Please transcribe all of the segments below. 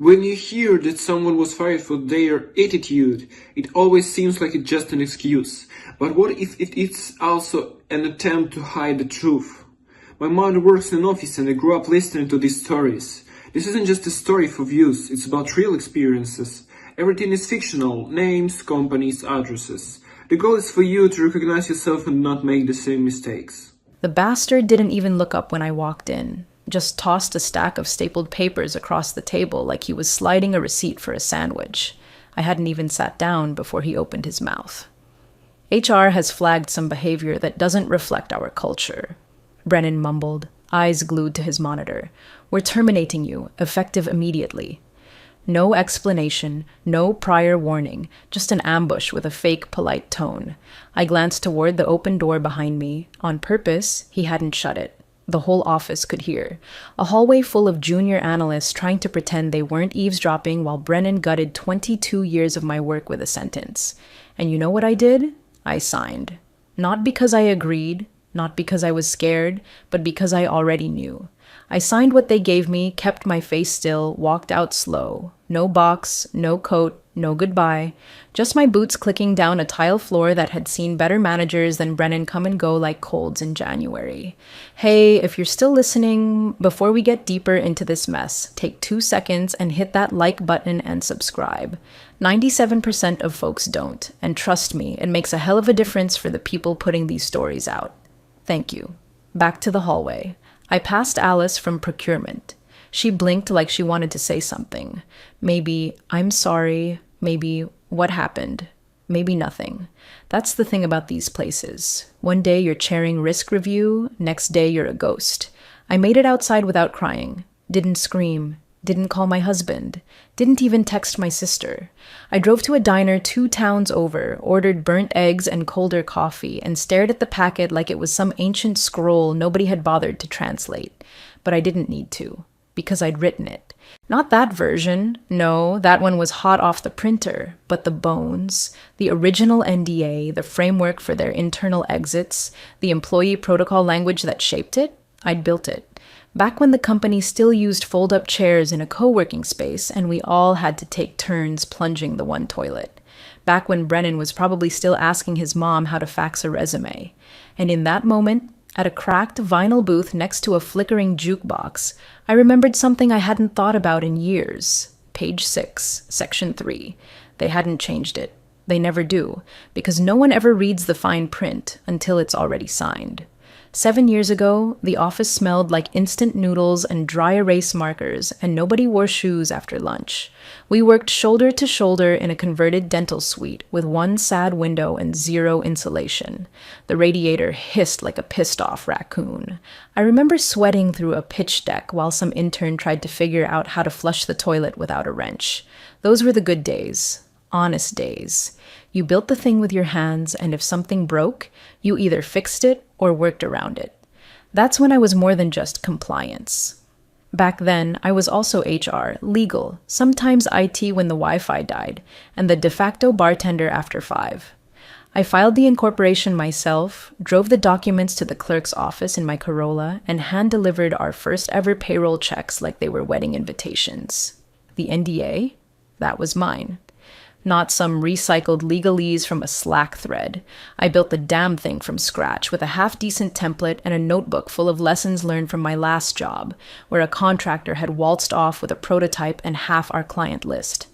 When you hear that someone was fired for their attitude, it always seems like it's just an excuse. But what if it's also an attempt to hide the truth? My mother works in an office and I grew up listening to these stories. This isn't just a story for views, it's about real experiences. Everything is fictional: names, companies, addresses. The goal is for you to recognize yourself and not make the same mistakes. The bastard didn't even look up when I walked in, just tossed a stack of stapled papers across the table like he was sliding a receipt for a sandwich. I hadn't even sat down before he opened his mouth. HR has flagged some behavior that doesn't reflect our culture. Brennan mumbled, eyes glued to his monitor. We're terminating you, effective immediately. No explanation, no prior warning, just an ambush with a fake, polite tone. I glanced toward the open door behind me. On purpose, he hadn't shut it. The whole office could hear. A hallway full of junior analysts trying to pretend they weren't eavesdropping while Brennan gutted 22 years of my work with a sentence. And you know what I did? I signed. Not because I agreed, not because I was scared, but because I already knew. I signed what they gave me, kept my face still, walked out slow. No box, no coat, no goodbye. Just my boots clicking down a tile floor that had seen better managers than Brennan come and go like colds in January. Hey, if you're still listening, before we get deeper into this mess, take 2 seconds and hit that like button and subscribe. 97% of folks don't, and trust me, it makes a hell of a difference for the people putting these stories out. Thank you. Back to the hallway. I passed Alice from procurement. She blinked like she wanted to say something. Maybe, I'm sorry. Maybe, what happened? Maybe nothing. That's the thing about these places. One day you're chairing risk review, next day you're a ghost. I made it outside without crying. Didn't scream. Didn't call my husband. Didn't even text my sister. I drove to a diner 2 towns over, ordered burnt eggs and colder coffee, and stared at the packet like it was some ancient scroll nobody had bothered to translate. But I didn't need to, because I'd written it. Not that version. No, that one was hot off the printer. But the bones, the original NDA, the framework for their internal exits, the employee protocol language that shaped it, I'd built it. Back when the company still used fold-up chairs in a co-working space and we all had to take turns plunging the one toilet. Back when Brennan was probably still asking his mom how to fax a resume. And in that moment, at a cracked vinyl booth next to a flickering jukebox, I remembered something I hadn't thought about in years. Page 6, section 3. They hadn't changed it. They never do, because no one ever reads the fine print until it's already signed. 7 years ago, the office smelled like instant noodles and dry erase markers, and nobody wore shoes after lunch. We worked shoulder to shoulder in a converted dental suite with 1 sad window and 0 insulation. The radiator hissed like a pissed-off raccoon. I remember sweating through a pitch deck while some intern tried to figure out how to flush the toilet without a wrench. Those were the good days. Honest days. You built the thing with your hands, and if something broke, you either fixed it or worked around it. That's when I was more than just compliance. Back then, I was also HR, legal, sometimes IT when the Wi-Fi died, and the de facto bartender after 5. I filed the incorporation myself, drove the documents to the clerk's office in my Corolla, and hand-delivered our first ever payroll checks like they were wedding invitations. The NDA? That was mine. Not some recycled legalese from a Slack thread. I built the damn thing from scratch with a half-decent template and a notebook full of lessons learned from my last job, where a contractor had waltzed off with a prototype and half our client list.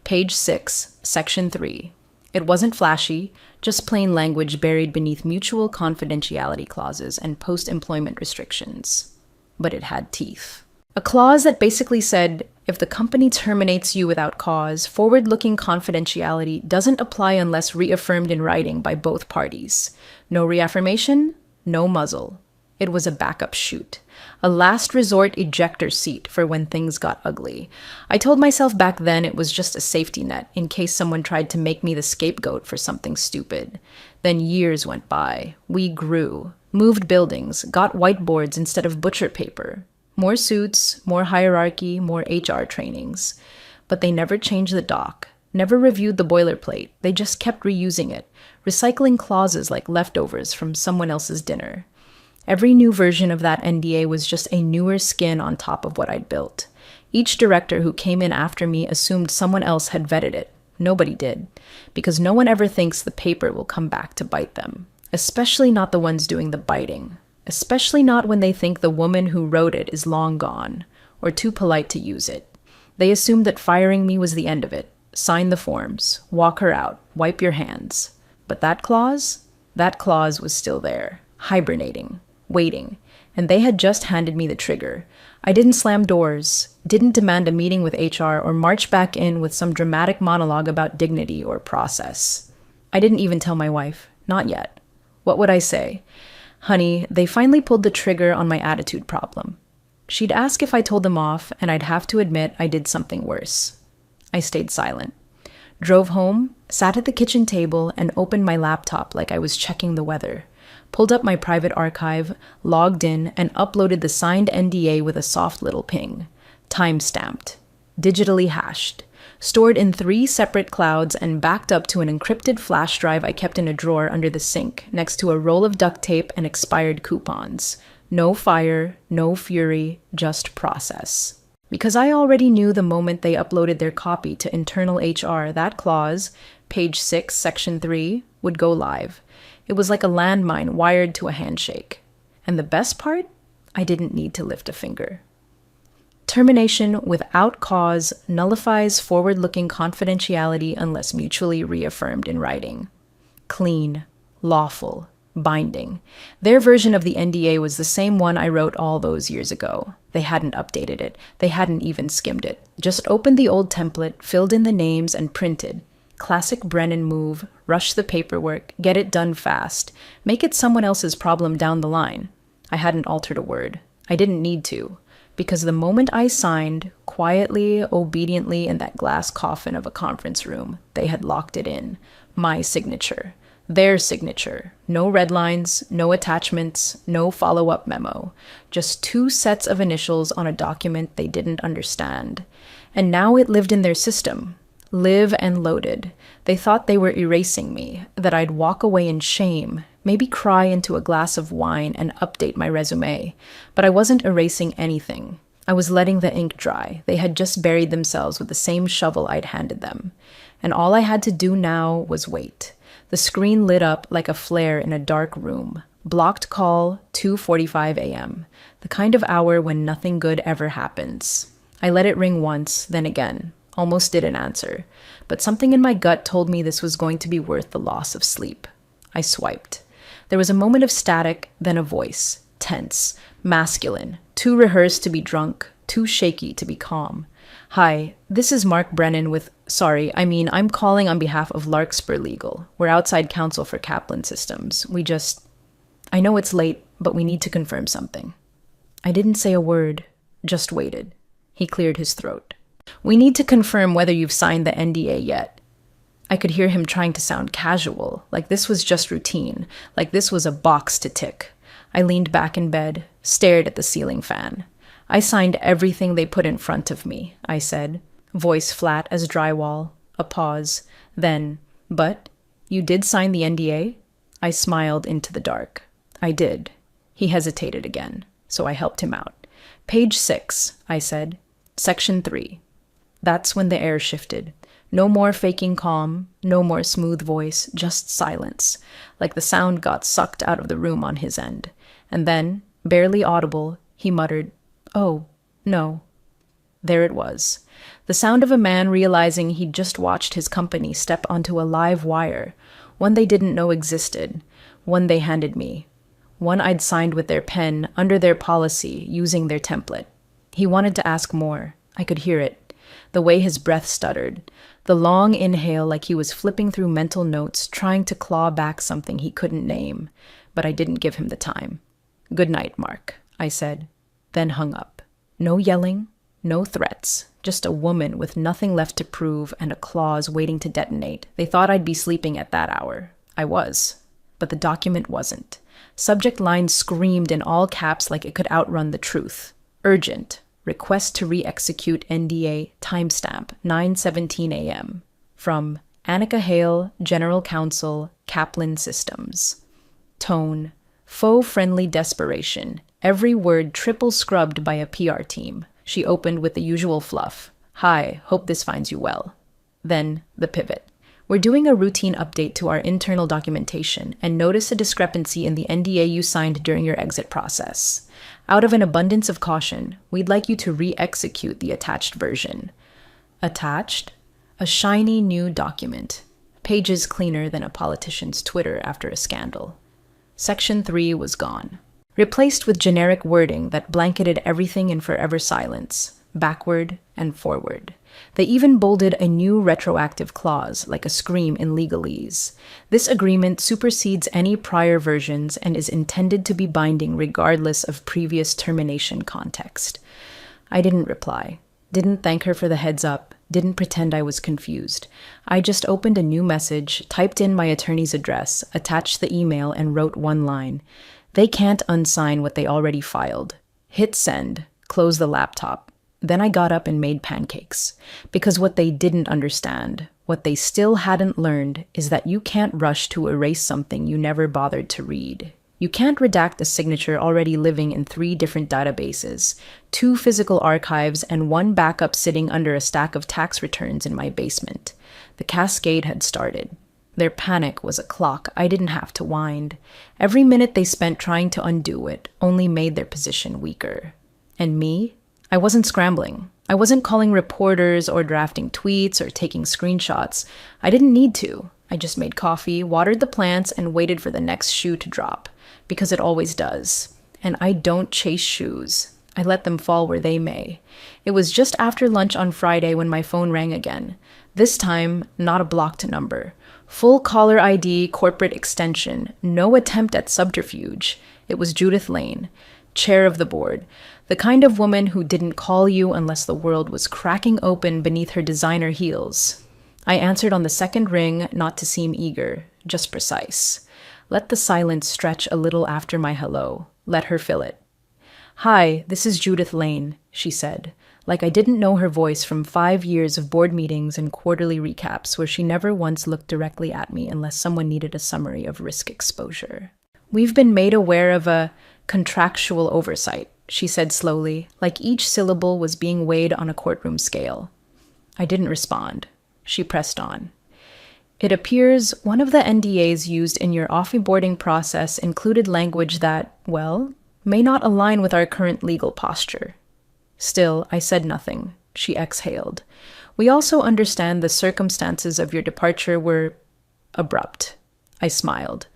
Page 6, section 3. It wasn't flashy, just plain language buried beneath mutual confidentiality clauses and post-employment restrictions. But it had teeth. A clause that basically said, if the company terminates you without cause, forward-looking confidentiality doesn't apply unless reaffirmed in writing by both parties. No reaffirmation, no muzzle. It was a backup chute, a last resort ejector seat for when things got ugly. I told myself back then it was just a safety net in case someone tried to make me the scapegoat for something stupid. Then years went by. We grew, moved buildings, got whiteboards instead of butcher paper. More suits, more hierarchy, more HR trainings. But they never changed the doc, never reviewed the boilerplate. They just kept reusing it, recycling clauses like leftovers from someone else's dinner. Every new version of that NDA was just a newer skin on top of what I'd built. Each director who came in after me assumed someone else had vetted it. Nobody did, because no one ever thinks the paper will come back to bite them, especially not the ones doing the biting, especially not when they think the woman who wrote it is long gone or too polite to use it. They assumed that firing me was the end of it. Sign the forms, walk her out, wipe your hands. But that clause was still there, hibernating, waiting, and they had just handed me the trigger. I didn't slam doors, didn't demand a meeting with HR, or march back in with some dramatic monologue about dignity or process. I didn't even tell my wife, not yet. What would I say? Honey, they finally pulled the trigger on my attitude problem. She'd ask if I told them off, and I'd have to admit I did something worse. I stayed silent. Drove home, sat at the kitchen table, and opened my laptop like I was checking the weather. Pulled up my private archive, logged in, and uploaded the signed NDA with a soft little ping. Time-stamped. Digitally hashed. Stored in 3 separate clouds and backed up to an encrypted flash drive I kept in a drawer under the sink, next to a roll of duct tape and expired coupons. No fire, no fury, just process. Because I already knew the moment they uploaded their copy to internal HR, that clause, page 6, section 3, would go live. It was like a landmine wired to a handshake. And the best part? I didn't need to lift a finger. Termination without cause nullifies forward-looking confidentiality unless mutually reaffirmed in writing. Clean, lawful, binding. Their version of the NDA was the same one I wrote all those years ago. They hadn't updated it. They hadn't even skimmed it. Just opened the old template, filled in the names, and printed. Classic Brennan move, rush the paperwork, get it done fast, make it someone else's problem down the line. I hadn't altered a word. I didn't need to, because the moment I signed, quietly, obediently in that glass coffin of a conference room, they had locked it in. My signature. Their signature. No red lines, no attachments, no follow-up memo. Just 2 sets of initials on a document they didn't understand. And now it lived in their system. Live and loaded. They thought they were erasing me, that I'd walk away in shame, maybe cry into a glass of wine and update my resume. But I wasn't erasing anything. I was letting the ink dry. They had just buried themselves with the same shovel I'd handed them. And all I had to do now was wait. The screen lit up like a flare in a dark room. Blocked call, 2:45 a.m. The kind of hour when nothing good ever happens. I let it ring once, then again. Almost didn't answer. But something in my gut told me this was going to be worth the loss of sleep. I swiped. There was a moment of static, then a voice. Tense. Masculine. Too rehearsed to be drunk. Too shaky to be calm. Hi, this is Mark Brennan with... I'm calling on behalf of Larkspur Legal. We're outside counsel for Kaplan Systems. I know it's late, but we need to confirm something. I didn't say a word, just waited. He cleared his throat. We need to confirm whether you've signed the NDA yet. I could hear him trying to sound casual, like this was just routine, like this was a box to tick. I leaned back in bed, stared at the ceiling fan. I signed everything they put in front of me, I said, voice flat as drywall. A pause. Then, but you did sign the NDA? I smiled into the dark. I did. He hesitated again, so I helped him out. Page 6, I said. Section 3. That's when the air shifted. No more faking calm, no more smooth voice, just silence, like the sound got sucked out of the room on his end. And then, barely audible, he muttered, "Oh, no." There it was. The sound of a man realizing he'd just watched his company step onto a live wire, one they didn't know existed, one they handed me, one I'd signed with their pen, under their policy, using their template. He wanted to ask more. I could hear it. The way his breath stuttered. The long inhale like he was flipping through mental notes, trying to claw back something he couldn't name. But I didn't give him the time. "Good night, Mark," I said, then hung up. No yelling, no threats, just a woman with nothing left to prove and a clause waiting to detonate. They thought I'd be sleeping at that hour. I was. But the document wasn't. Subject line screamed in all caps like it could outrun the truth. Urgent. Request to re-execute NDA, timestamp, 9:17 a.m. From Annika Hale, General Counsel, Kaplan Systems. Tone, faux-friendly desperation, every word triple scrubbed by a PR team. She opened with the usual fluff. Hi, hope this finds you well. Then the pivot. We're doing a routine update to our internal documentation and notice a discrepancy in the NDA you signed during your exit process. Out of an abundance of caution, we'd like you to re-execute the attached version. Attached? A shiny new document. Pages cleaner than a politician's Twitter after a scandal. Section 3 was gone. Replaced with generic wording that blanketed everything in forever silence, backward and forward. They even bolded a new retroactive clause, like a scream in legalese. This agreement supersedes any prior versions and is intended to be binding regardless of previous termination context. I didn't reply, didn't thank her for the heads up, didn't pretend I was confused. I just opened a new message, typed in my attorney's address, attached the email, and wrote one line. They can't unsign what they already filed. Hit send, close the laptop. Then I got up and made pancakes. Because what they didn't understand, what they still hadn't learned, is that you can't rush to erase something you never bothered to read. You can't redact a signature already living in 3 different databases, 2 physical archives, and 1 backup sitting under a stack of tax returns in my basement. The cascade had started. Their panic was a clock I didn't have to wind. Every minute they spent trying to undo it only made their position weaker. And me? I wasn't scrambling. I wasn't calling reporters or drafting tweets or taking screenshots. I didn't need to. I just made coffee, watered the plants, and waited for the next shoe to drop. Because it always does. And I don't chase shoes. I let them fall where they may. It was just after lunch on Friday when my phone rang again. This time, not a blocked number. Full caller ID, corporate extension. No attempt at subterfuge. It was Judith Lane, chair of the board. The kind of woman who didn't call you unless the world was cracking open beneath her designer heels. I answered on the second ring, not to seem eager, just precise. Let the silence stretch a little after my hello. Let her fill it. Hi, this is Judith Lane, she said, like I didn't know her voice from 5 years of board meetings and quarterly recaps where she never once looked directly at me unless someone needed a summary of risk exposure. We've been made aware of a contractual oversight, she said slowly, like each syllable was being weighed on a courtroom scale. I didn't respond. She pressed on. It appears one of the NDAs used in your offboarding process included language that, well, may not align with our current legal posture. Still, I said nothing. She exhaled. We also understand the circumstances of your departure were abrupt. I smiled.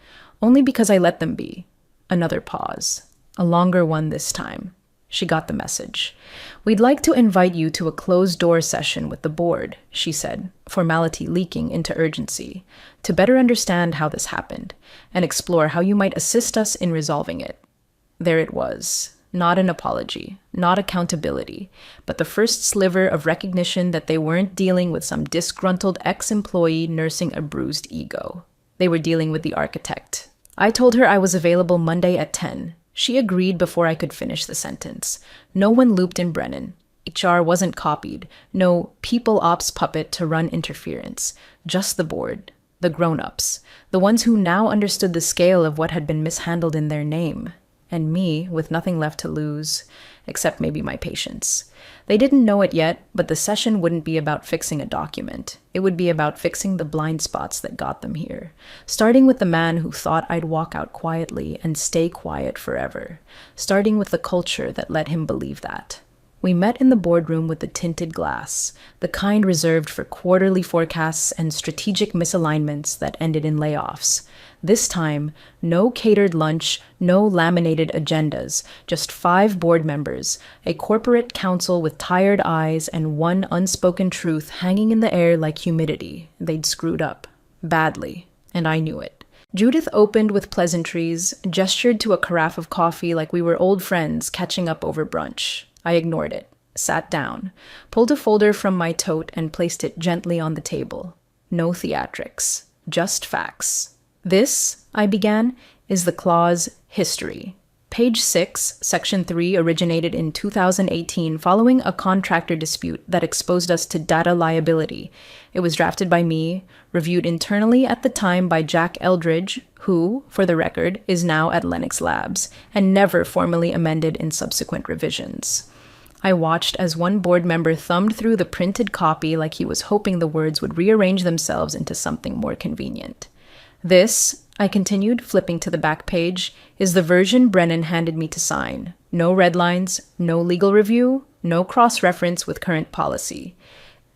Only because I let them be. Another pause. A longer one this time. She got the message. We'd like to invite you to a closed-door session with the board, she said, formality leaking into urgency, to better understand how this happened and explore how you might assist us in resolving it. There it was. Not an apology, not accountability, but the first sliver of recognition that they weren't dealing with some disgruntled ex-employee nursing a bruised ego. They were dealing with the architect. I told her I was available Monday at 10. She agreed before I could finish the sentence. No one looped in Brennan. HR wasn't copied. No people ops puppet to run interference. Just the board. The grown-ups. The ones who now understood the scale of what had been mishandled in their name. And me, with nothing left to lose, except maybe my patience. They didn't know it yet, but the session wouldn't be about fixing a document. It would be about fixing the blind spots that got them here, starting with the man who thought I'd walk out quietly and stay quiet forever, starting with the culture that let him believe that. We met in the boardroom with the tinted glass, the kind reserved for quarterly forecasts and strategic misalignments that ended in layoffs. This time, no catered lunch, no laminated agendas, just 5 board members, a corporate council with tired eyes and one unspoken truth hanging in the air like humidity. They'd screwed up. Badly. And I knew it. Judith opened with pleasantries, gestured to a carafe of coffee like we were old friends catching up over brunch. I ignored it, sat down, pulled a folder from my tote and placed it gently on the table. No theatrics, just facts. This, I began, is the clause history. Page 6, Section 3 originated in 2018 following a contractor dispute that exposed us to data liability. It was drafted by me, reviewed internally at the time by Jack Eldridge, who, for the record, is now at Lennox Labs, and never formally amended in subsequent revisions. I watched as one board member thumbed through the printed copy like he was hoping the words would rearrange themselves into something more convenient. This, I continued, flipping to the back page, is the version Brennan handed me to sign. No red lines, no legal review, no cross-reference with current policy.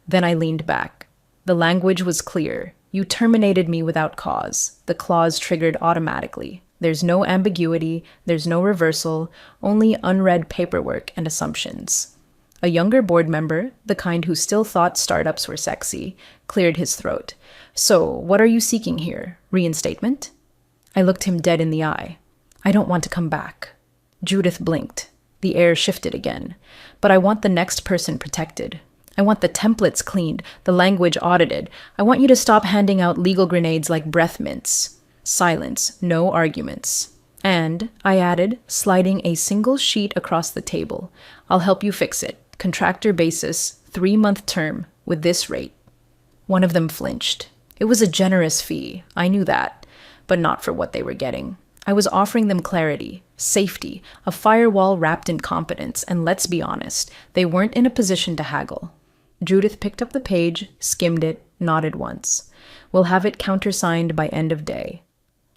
Then I leaned back. The language was clear. You terminated me without cause. The clause triggered automatically. There's no ambiguity, there's no reversal, only unread paperwork and assumptions. A younger board member, the kind who still thought startups were sexy, cleared his throat. So, what are you seeking here? Reinstatement? I looked him dead in the eye. I don't want to come back. Judith blinked. The air shifted again. But I want the next person protected. I want the templates cleaned, the language audited. I want you to stop handing out legal grenades like breath mints. Silence, no arguments. And, I added, sliding a single sheet across the table, I'll help you fix it. Contractor basis, 3-month term, with this rate. One of them flinched. It was a generous fee, I knew that, but not for what they were getting. I was offering them clarity, safety, a firewall wrapped in competence, and let's be honest, they weren't in a position to haggle. Judith picked up the page, skimmed it, nodded once. We'll have it countersigned by end of day.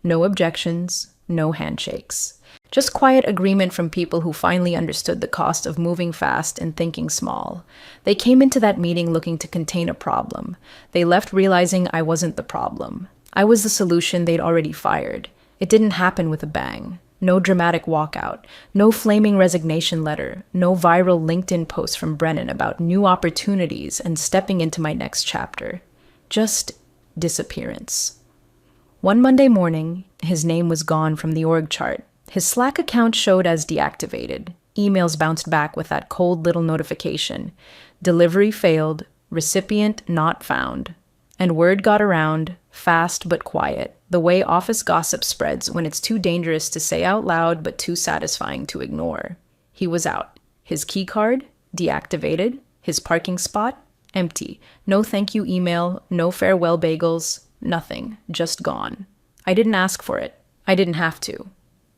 No objections, no handshakes. Just quiet agreement from people who finally understood the cost of moving fast and thinking small. They came into that meeting looking to contain a problem. They left realizing I wasn't the problem. I was the solution they'd already fired. It didn't happen with a bang. No dramatic walkout, no flaming resignation letter, no viral LinkedIn post from Brennan about new opportunities and stepping into my next chapter. Just disappearance. One Monday morning, his name was gone from the org chart. His Slack account showed as deactivated. Emails bounced back with that cold little notification. Delivery failed, recipient not found. And word got around, fast but quiet, the way office gossip spreads when it's too dangerous to say out loud but too satisfying to ignore. He was out. His keycard, deactivated. His parking spot, empty. No thank you email, no farewell bagels, nothing, just gone. I didn't ask for it. I didn't have to.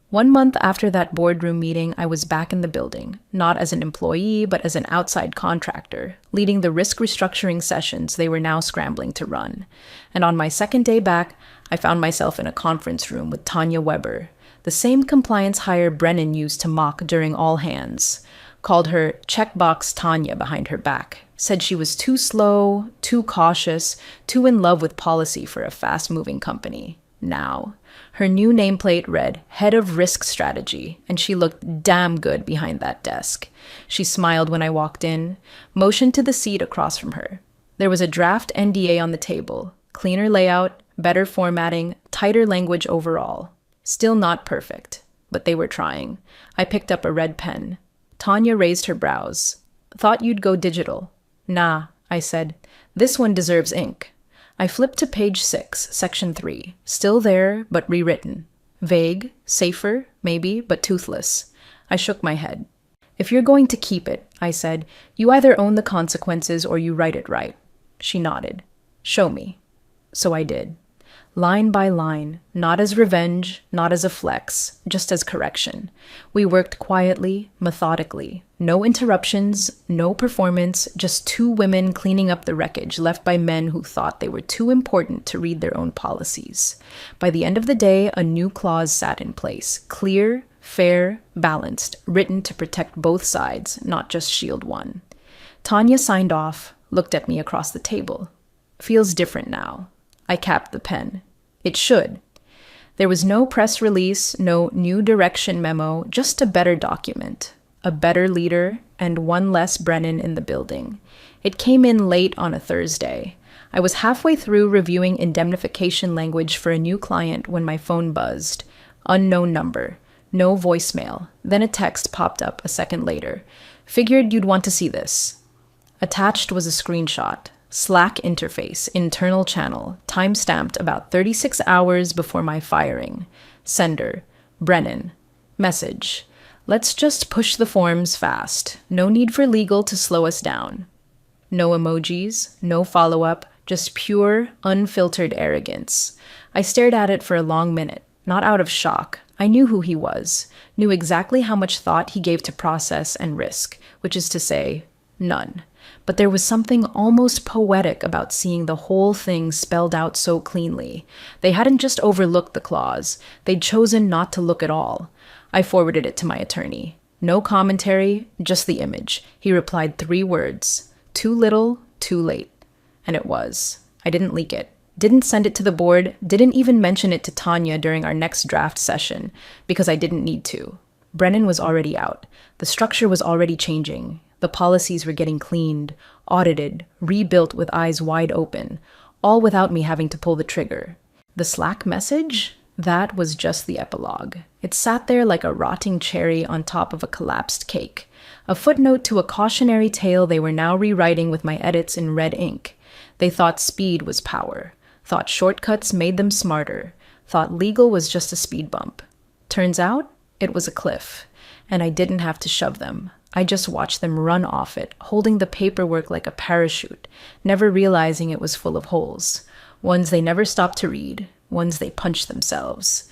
1 month after that boardroom meeting, I was back in the building, not as an employee, but as an outside contractor, leading the risk restructuring sessions they were now scrambling to run. And on my second day back, I found myself in a conference room with Tanya Weber, the same compliance hire Brennan used to mock during all hands. Called her checkbox Tanya behind her back. Said she was too slow, too cautious, too in love with policy for a fast-moving company. Now, her new nameplate read Head of Risk Strategy, and she looked damn good behind that desk. She smiled when I walked in, motioned to the seat across from her. There was a draft NDA on the table, cleaner layout, better formatting, tighter language overall. Still not perfect, but they were trying. I picked up a red pen. Tanya raised her brows. Thought you'd go digital. Nah, I said. This one deserves ink. I flipped to page 6, section 3. Still there, but rewritten. Vague, safer, maybe, but toothless. I shook my head. If you're going to keep it, I said, you either own the consequences or you write it right. She nodded. Show me. So I did. Line by line, not as revenge, not as a flex, just as correction. We worked quietly, methodically. No interruptions, no performance, just 2 women cleaning up the wreckage left by men who thought they were too important to read their own policies. By the end of the day, a new clause sat in place, clear, fair, balanced, written to protect both sides, not just shield one. Tanya signed off, looked at me across the table. Feels different now. I capped the pen. It should. There was no press release, no new direction memo, just a better document, a better leader, and one less Brennan in the building. It came in late on a Thursday. I was halfway through reviewing indemnification language for a new client when my phone buzzed. Unknown number. No voicemail. Then a text popped up a second later. Figured you'd want to see this. Attached was a screenshot. Slack interface, internal channel, time-stamped about 36 hours before my firing. Sender, Brennan. Message. Let's just push the forms fast. No need for legal to slow us down. No emojis, no follow-up, just pure, unfiltered arrogance. I stared at it for a long minute, not out of shock, I knew who he was, knew exactly how much thought he gave to process and risk, which is to say, none. But there was something almost poetic about seeing the whole thing spelled out so cleanly. They hadn't just overlooked the clause, they'd chosen not to look at all. I forwarded it to my attorney. No commentary, just the image. He replied 3 words: too little, too late. And it was. I didn't leak it. Didn't send it to the board, didn't even mention it to Tanya during our next draft session, because I didn't need to. Brennan was already out. The structure was already changing. The policies were getting cleaned, audited, rebuilt with eyes wide open, all without me having to pull the trigger. The Slack message? That was just the epilogue. It sat there like a rotting cherry on top of a collapsed cake. A footnote to a cautionary tale they were now rewriting with my edits in red ink. They thought speed was power. Thought shortcuts made them smarter. Thought legal was just a speed bump. Turns out, it was a cliff. And I didn't have to shove them. I just watched them run off it, holding the paperwork like a parachute, never realizing it was full of holes. Ones they never stopped to read, ones they punched themselves.